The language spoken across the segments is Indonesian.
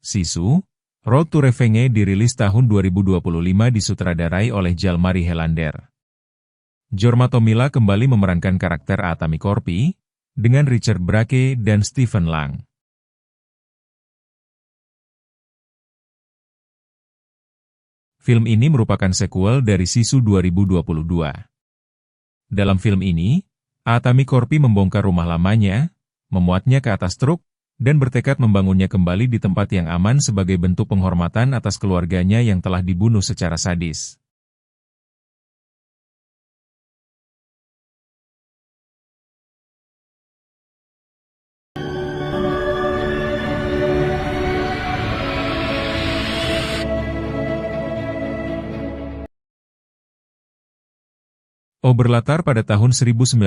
Sisu, Road to Revenge dirilis tahun 2025 disutradarai oleh Jalmari Helander. Jorma Tomila kembali memerankan karakter Atami Korpi, dengan Richard Brake dan Stephen Lang. Film ini merupakan sequel dari Sisu 2022. Dalam film ini, Atami Korpi membongkar rumah lamanya, memuatnya ke atas truk, dan bertekad membangunnya kembali di tempat yang aman sebagai bentuk penghormatan atas keluarganya yang telah dibunuh secara sadis. Berlatar pada tahun 1946,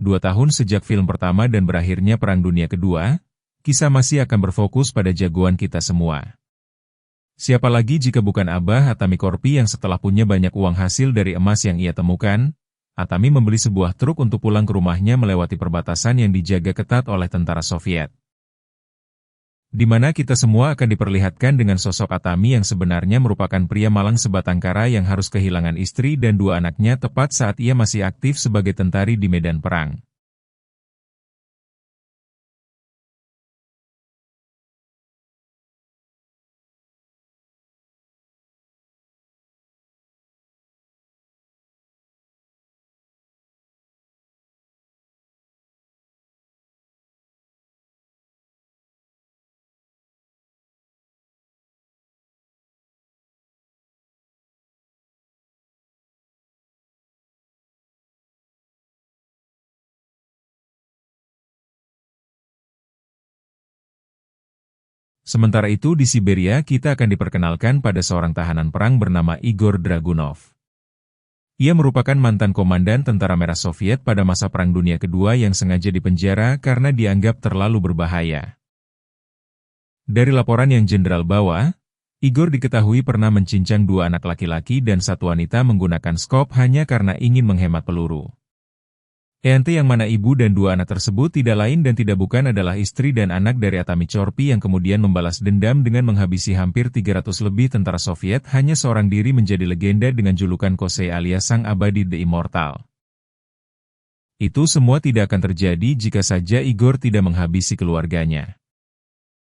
2 tahun sejak film pertama dan berakhirnya Perang Dunia Kedua, kisah masih akan berfokus pada jagoan kita semua. Siapa lagi jika bukan Abah Atami Korpi yang setelah punya banyak uang hasil dari emas yang ia temukan, Atami membeli sebuah truk untuk pulang ke rumahnya melewati perbatasan yang dijaga ketat oleh tentara Soviet. Di mana kita semua akan diperlihatkan dengan sosok Atami yang sebenarnya merupakan pria malang sebatang kara yang harus kehilangan istri dan 2 anaknya tepat saat ia masih aktif sebagai tentari di medan perang. Sementara itu di Siberia kita akan diperkenalkan pada seorang tahanan perang bernama Igor Dragunov. Ia merupakan mantan komandan Tentara Merah Soviet pada masa Perang Dunia Kedua yang sengaja dipenjara karena dianggap terlalu berbahaya. Dari laporan yang jenderal bawa, Igor diketahui pernah mencincang 2 anak laki-laki dan 1 wanita menggunakan skop hanya karena ingin menghemat peluru. Ente yang mana ibu dan 2 anak tersebut tidak lain dan tidak bukan adalah istri dan anak dari Atami Korpi yang kemudian membalas dendam dengan menghabisi hampir 300 lebih tentara Soviet hanya seorang diri menjadi legenda dengan julukan Kosei alias Sang Abadi The Immortal. Itu semua tidak akan terjadi jika saja Igor tidak menghabisi keluarganya.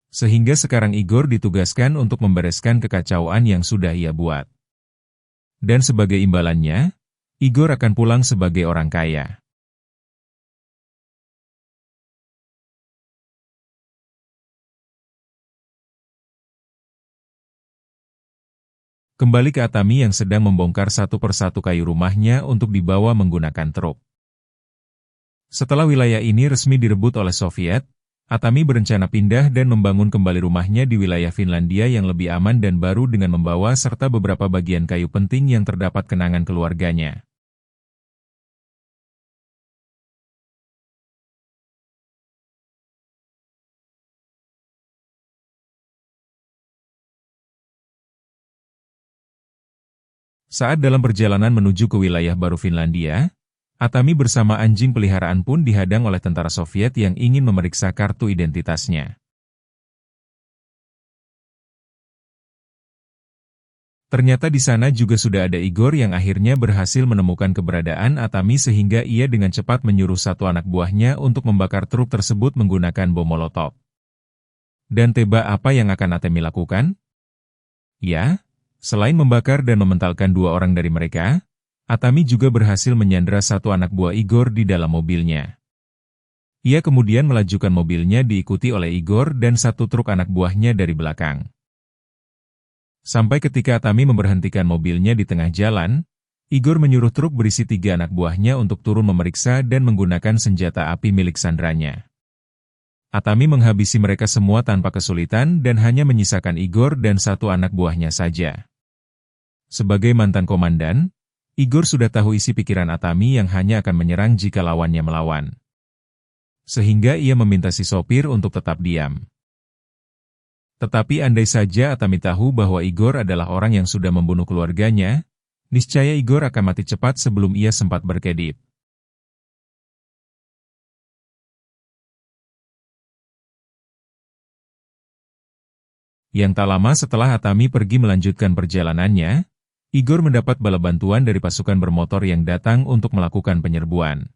Sehingga sekarang Igor ditugaskan untuk membereskan kekacauan yang sudah ia buat. Dan sebagai imbalannya, Igor akan pulang sebagai orang kaya. Kembali ke Atami yang sedang membongkar satu persatu kayu rumahnya untuk dibawa menggunakan truk. Setelah wilayah ini resmi direbut oleh Soviet, Atami berencana pindah dan membangun kembali rumahnya di wilayah Finlandia yang lebih aman dan baru dengan membawa serta beberapa bagian kayu penting yang terdapat kenangan keluarganya. Saat dalam perjalanan menuju ke wilayah baru Finlandia, Atami bersama anjing peliharaan pun dihadang oleh tentara Soviet yang ingin memeriksa kartu identitasnya. Ternyata di sana juga sudah ada Igor yang akhirnya berhasil menemukan keberadaan Atami sehingga ia dengan cepat menyuruh 1 anak buahnya untuk membakar truk tersebut menggunakan bom molotov. Dan tebak apa yang akan Atami lakukan? Ya, selain membakar dan mementalkan 2 orang dari mereka, Atami juga berhasil menyandra 1 anak buah Igor di dalam mobilnya. Ia kemudian melajukan mobilnya diikuti oleh Igor dan 1 truk anak buahnya dari belakang. Sampai ketika Atami memberhentikan mobilnya di tengah jalan, Igor menyuruh truk berisi 3 anak buahnya untuk turun memeriksa dan menggunakan senjata api milik sandranya. Atami menghabisi mereka semua tanpa kesulitan dan hanya menyisakan Igor dan 1 anak buahnya saja. Sebagai mantan komandan, Igor sudah tahu isi pikiran Atami yang hanya akan menyerang jika lawannya melawan. Sehingga ia meminta si sopir untuk tetap diam. Tetapi andai saja Atami tahu bahwa Igor adalah orang yang sudah membunuh keluarganya, niscaya Igor akan mati cepat sebelum ia sempat berkedip. Yang tak lama setelah Atami pergi melanjutkan perjalanannya, Igor mendapat bala bantuan dari pasukan bermotor yang datang untuk melakukan penyerbuan.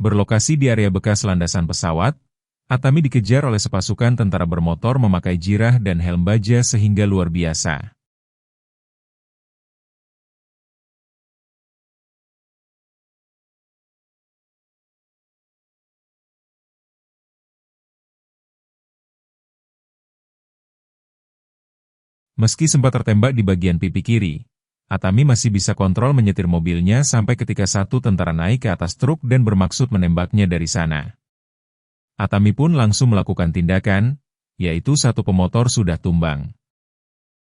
Berlokasi di area bekas landasan pesawat, Atami dikejar oleh sepasukan tentara bermotor memakai jirah dan helm baja sehingga luar biasa. Meski sempat tertembak di bagian pipi kiri, Atami masih bisa kontrol menyetir mobilnya sampai ketika satu tentara naik ke atas truk dan bermaksud menembaknya dari sana. Atami pun langsung melakukan tindakan, yaitu satu pemotor sudah tumbang.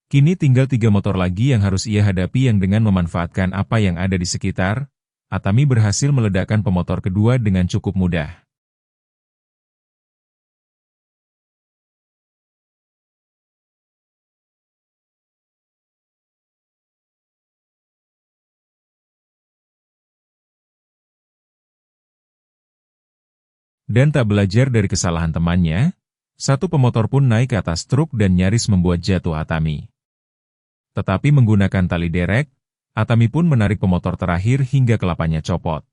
Kini tinggal 3 motor lagi yang harus ia hadapi yang dengan memanfaatkan apa yang ada di sekitar, Atami berhasil meledakkan pemotor kedua dengan cukup mudah. Dan tak belajar dari kesalahan temannya, satu pemotor pun naik ke atas truk dan nyaris membuat jatuh Atami. Tetapi menggunakan tali derek, Atami pun menarik pemotor terakhir hingga kelapanya copot.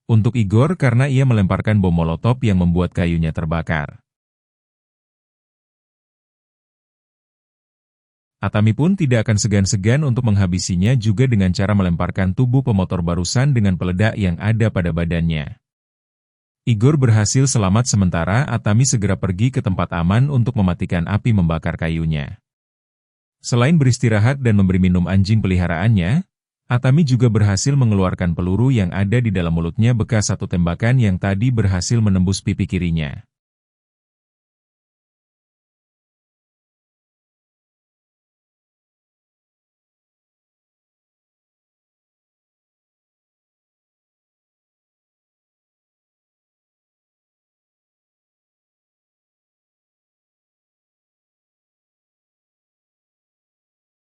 Untuk Igor karena ia melemparkan bom molotov yang membuat kayunya terbakar. Atami pun tidak akan segan-segan untuk menghabisinya juga dengan cara melemparkan tubuh pemotor barusan dengan peledak yang ada pada badannya. Igor berhasil selamat sementara Atami segera pergi ke tempat aman untuk mematikan api membakar kayunya. Selain beristirahat dan memberi minum anjing peliharaannya, Atami juga berhasil mengeluarkan peluru yang ada di dalam mulutnya bekas satu tembakan yang tadi berhasil menembus pipi kirinya.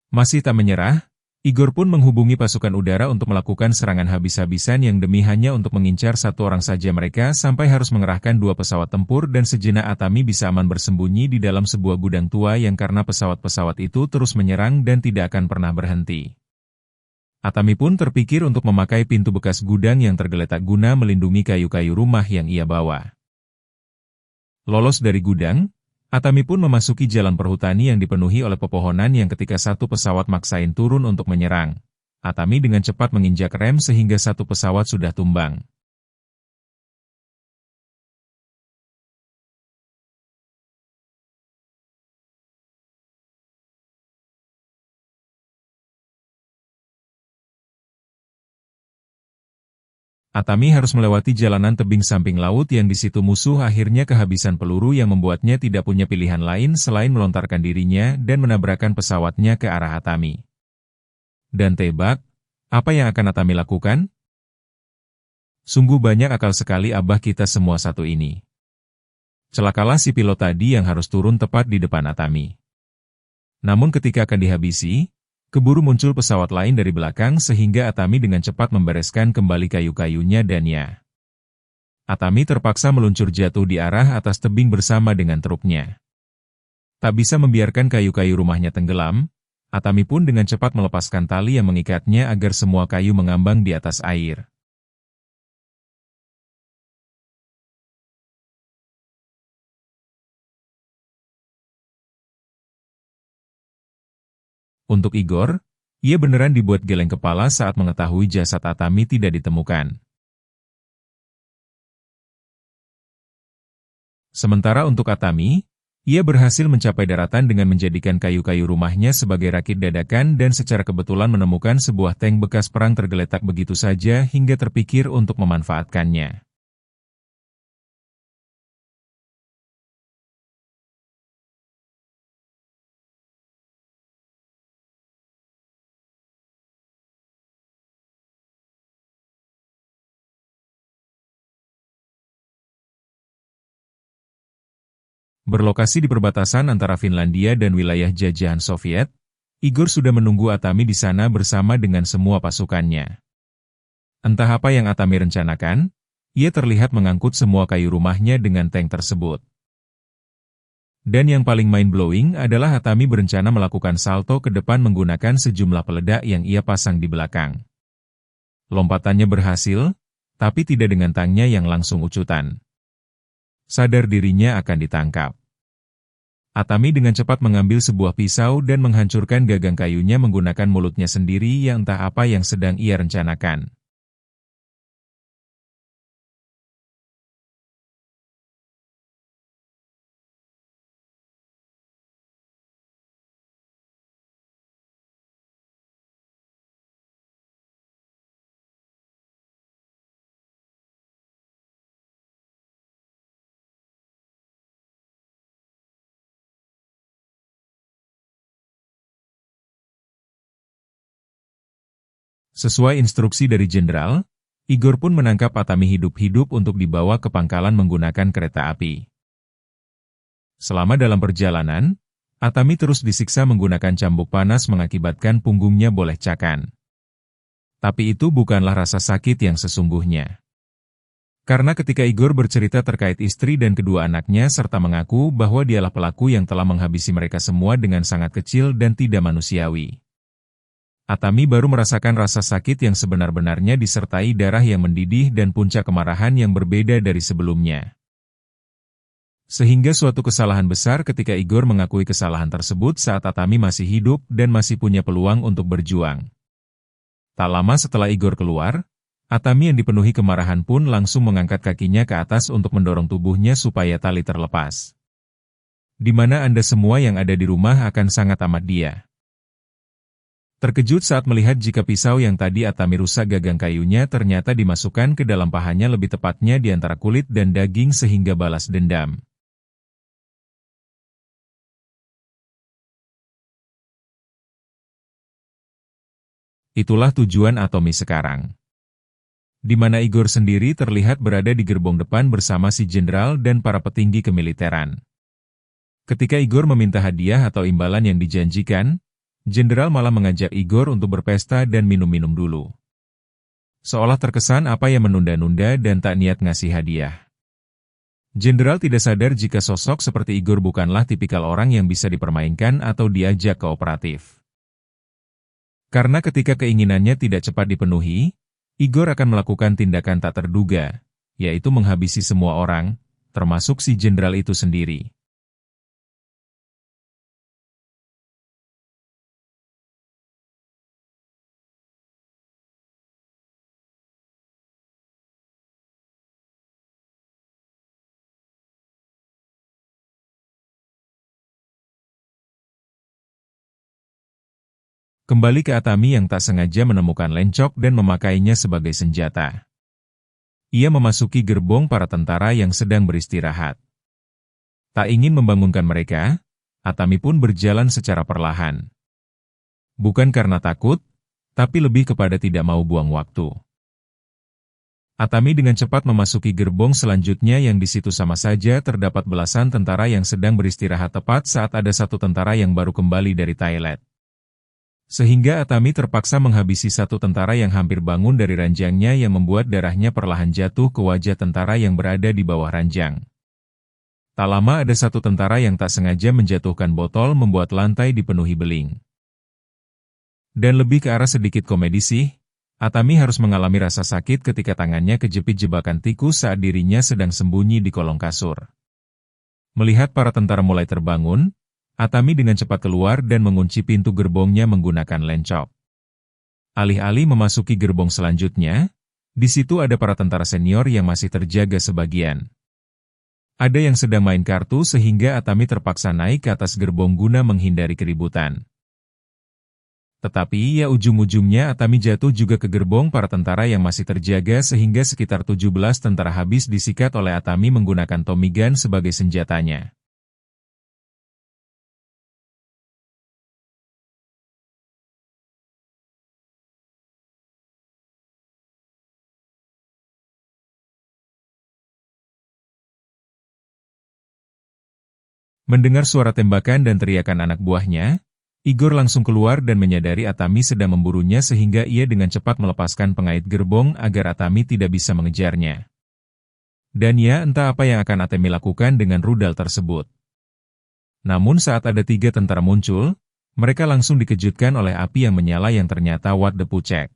Masih tak menyerah, Igor pun menghubungi pasukan udara untuk melakukan serangan habis-habisan yang demi hanya untuk mengincar satu orang saja mereka sampai harus mengerahkan 2 pesawat tempur dan sejenak Atami bisa aman bersembunyi di dalam sebuah gudang tua yang karena pesawat-pesawat itu terus menyerang dan tidak akan pernah berhenti. Atami pun terpikir untuk memakai pintu bekas gudang yang tergeletak guna melindungi kayu-kayu rumah yang ia bawa. Lolos dari gudang, Atami pun memasuki jalan perhutani yang dipenuhi oleh pepohonan yang ketika satu pesawat maksain turun untuk menyerang. Atami dengan cepat menginjak rem sehingga satu pesawat sudah tumbang. Atami harus melewati jalanan tebing samping laut yang di situ musuh akhirnya kehabisan peluru yang membuatnya tidak punya pilihan lain selain melontarkan dirinya dan menabrakkan pesawatnya ke arah Atami. Dan tebak, apa yang akan Atami lakukan? Sungguh banyak akal sekali abah kita semua satu ini. Celakalah si pilot tadi yang harus turun tepat di depan Atami. Namun ketika akan dihabisi, keburu muncul pesawat lain dari belakang sehingga Atami dengan cepat membereskan kembali kayu-kayunya dan ya. Atami terpaksa meluncur jatuh di arah atas tebing bersama dengan truknya. Tak bisa membiarkan kayu-kayu rumahnya tenggelam, Atami pun dengan cepat melepaskan tali yang mengikatnya agar semua kayu mengambang di atas air. Untuk Igor, ia beneran dibuat geleng kepala saat mengetahui jasad Atami tidak ditemukan. Sementara untuk Atami, ia berhasil mencapai daratan dengan menjadikan kayu-kayu rumahnya sebagai rakit dadakan dan secara kebetulan menemukan sebuah tank bekas perang tergeletak begitu saja hingga terpikir untuk memanfaatkannya. Berlokasi di perbatasan antara Finlandia dan wilayah jajahan Soviet, Igor sudah menunggu Atami di sana bersama dengan semua pasukannya. Entah apa yang Atami rencanakan, ia terlihat mengangkut semua kayu rumahnya dengan tank tersebut. Dan yang paling mind-blowing adalah Atami berencana melakukan salto ke depan menggunakan sejumlah peledak yang ia pasang di belakang. Lompatannya berhasil, tapi tidak dengan tangnya yang langsung ucutan. Sadar dirinya akan ditangkap. Atami dengan cepat mengambil sebuah pisau dan menghancurkan gagang kayunya menggunakan mulutnya sendiri yang entah apa yang sedang ia rencanakan. Sesuai instruksi dari jenderal, Igor pun menangkap Atami hidup-hidup untuk dibawa ke pangkalan menggunakan kereta api. Selama dalam perjalanan, Atami terus disiksa menggunakan cambuk panas mengakibatkan punggungnya bolecak-cakan. Tapi itu bukanlah rasa sakit yang sesungguhnya. Karena ketika Igor bercerita terkait istri dan kedua anaknya serta mengaku bahwa dialah pelaku yang telah menghabisi mereka semua dengan sangat kecil dan tidak manusiawi. Atami baru merasakan rasa sakit yang sebenar-benarnya disertai darah yang mendidih dan puncak kemarahan yang berbeda dari sebelumnya. Sehingga suatu kesalahan besar ketika Igor mengakui kesalahan tersebut saat Atami masih hidup dan masih punya peluang untuk berjuang. Tak lama setelah Igor keluar, Atami yang dipenuhi kemarahan pun langsung mengangkat kakinya ke atas untuk mendorong tubuhnya supaya tali terlepas. Di mana Anda semua yang ada di rumah akan sangat amat dia. Terkejut saat melihat jika pisau yang tadi Atami rusak gagang kayunya ternyata dimasukkan ke dalam pahanya, lebih tepatnya di antara kulit dan daging sehingga balas dendam. Itulah tujuan Atami sekarang. Di mana Igor sendiri terlihat berada di gerbong depan bersama si jenderal dan para petinggi kemiliteran. Ketika Igor meminta hadiah atau imbalan yang dijanjikan, jenderal malah mengajak Igor untuk berpesta dan minum-minum dulu. Seolah terkesan apa yang menunda-nunda dan tak niat ngasih hadiah. Jenderal tidak sadar jika sosok seperti Igor bukanlah tipikal orang yang bisa dipermainkan atau diajak kooperatif. Karena ketika keinginannya tidak cepat dipenuhi, Igor akan melakukan tindakan tak terduga, yaitu menghabisi semua orang, termasuk si jenderal itu sendiri. Kembali ke Atami yang tak sengaja menemukan lencok dan memakainya sebagai senjata. Ia memasuki gerbong para tentara yang sedang beristirahat. Tak ingin membangunkan mereka, Atami pun berjalan secara perlahan. Bukan karena takut, tapi lebih kepada tidak mau buang waktu. Atami dengan cepat memasuki gerbong selanjutnya yang di situ sama saja terdapat belasan tentara yang sedang beristirahat tepat saat ada satu tentara yang baru kembali dari toilet. Sehingga Atami terpaksa menghabisi satu tentara yang hampir bangun dari ranjangnya yang membuat darahnya perlahan jatuh ke wajah tentara yang berada di bawah ranjang. Tak lama ada satu tentara yang tak sengaja menjatuhkan botol membuat lantai dipenuhi beling. Dan lebih ke arah sedikit komedi sih, Atami harus mengalami rasa sakit ketika tangannya kejepit jebakan tikus saat dirinya sedang sembunyi di kolong kasur. Melihat para tentara mulai terbangun, Atami dengan cepat keluar dan mengunci pintu gerbongnya menggunakan lencok. Alih-alih memasuki gerbong selanjutnya, di situ ada para tentara senior yang masih terjaga sebagian. Ada yang sedang main kartu sehingga Atami terpaksa naik ke atas gerbong guna menghindari keributan. Tetapi ya ujung-ujungnya Atami jatuh juga ke gerbong para tentara yang masih terjaga sehingga sekitar 17 tentara habis disikat oleh Atami menggunakan Tommy gun sebagai senjatanya. Mendengar suara tembakan dan teriakan anak buahnya, Igor langsung keluar dan menyadari Atami sedang memburunya sehingga ia dengan cepat melepaskan pengait gerbong agar Atami tidak bisa mengejarnya. Dan ya entah apa yang akan Atami lakukan dengan rudal tersebut. Namun saat ada 3 tentara muncul, mereka langsung dikejutkan oleh api yang menyala yang ternyata what the pucek.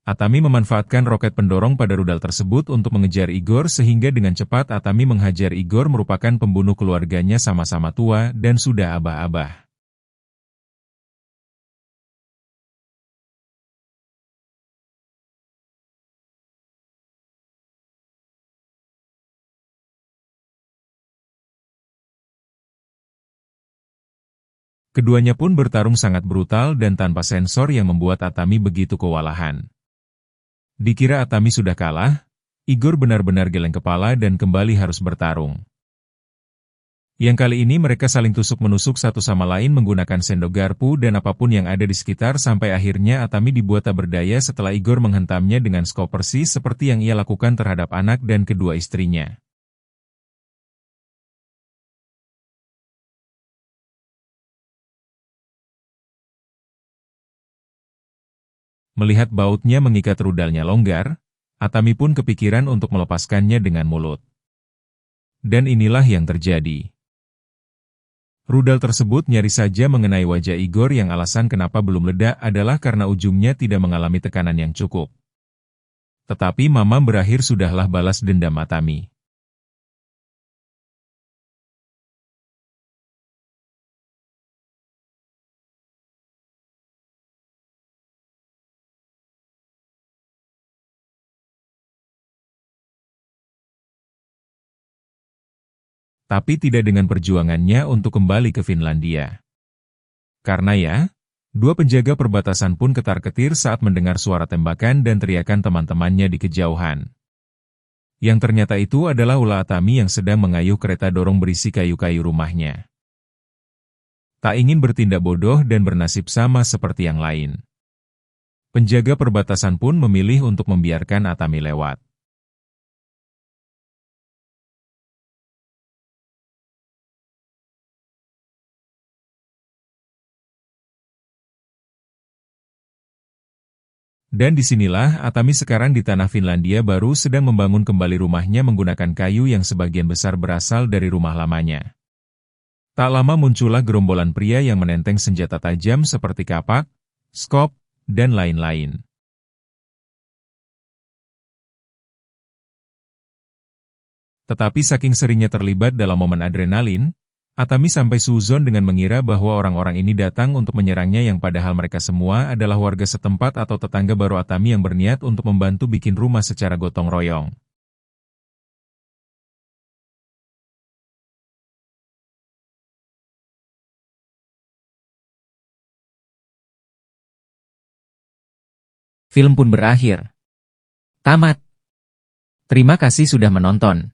Atami memanfaatkan roket pendorong pada rudal tersebut untuk mengejar Igor sehingga dengan cepat Atami menghajar Igor merupakan pembunuh keluarganya sama-sama tua dan sudah abah-abah. Keduanya pun bertarung sangat brutal dan tanpa sensor yang membuat Atami begitu kewalahan. Dikira Atami sudah kalah, Igor benar-benar geleng kepala dan kembali harus bertarung. Yang kali ini mereka saling tusuk-menusuk satu sama lain menggunakan sendok garpu dan apapun yang ada di sekitar sampai akhirnya Atami dibuat tak berdaya setelah Igor menghentamnya dengan skop persis seperti yang ia lakukan terhadap anak dan kedua istrinya. Melihat bautnya mengikat rudalnya longgar, Atami pun kepikiran untuk melepaskannya dengan mulut. Dan inilah yang terjadi. Rudal tersebut nyaris saja mengenai wajah Igor yang alasan kenapa belum ledak adalah karena ujungnya tidak mengalami tekanan yang cukup. Tetapi Mamam berakhir sudahlah balas dendam Atami. Tapi tidak dengan perjuangannya untuk kembali ke Finlandia. Karena ya, dua penjaga perbatasan pun ketar-ketir saat mendengar suara tembakan dan teriakan teman-temannya di kejauhan. Yang ternyata itu adalah ulah Atami yang sedang mengayuh kereta dorong berisi kayu-kayu rumahnya. Tak ingin bertindak bodoh dan bernasib sama seperti yang lain. Penjaga perbatasan pun memilih untuk membiarkan Atami lewat. Dan disinilah Atami sekarang di tanah Finlandia baru sedang membangun kembali rumahnya menggunakan kayu yang sebagian besar berasal dari rumah lamanya. Tak lama muncullah gerombolan pria yang menenteng senjata tajam seperti kapak, skop, dan lain-lain. Tetapi saking seringnya terlibat dalam momen adrenalin, Atami sampai suzon dengan mengira bahwa orang-orang ini datang untuk menyerangnya yang padahal mereka semua adalah warga setempat atau tetangga baru Atami yang berniat untuk membantu bikin rumah secara gotong royong. Film pun berakhir. Tamat. Terima kasih sudah menonton.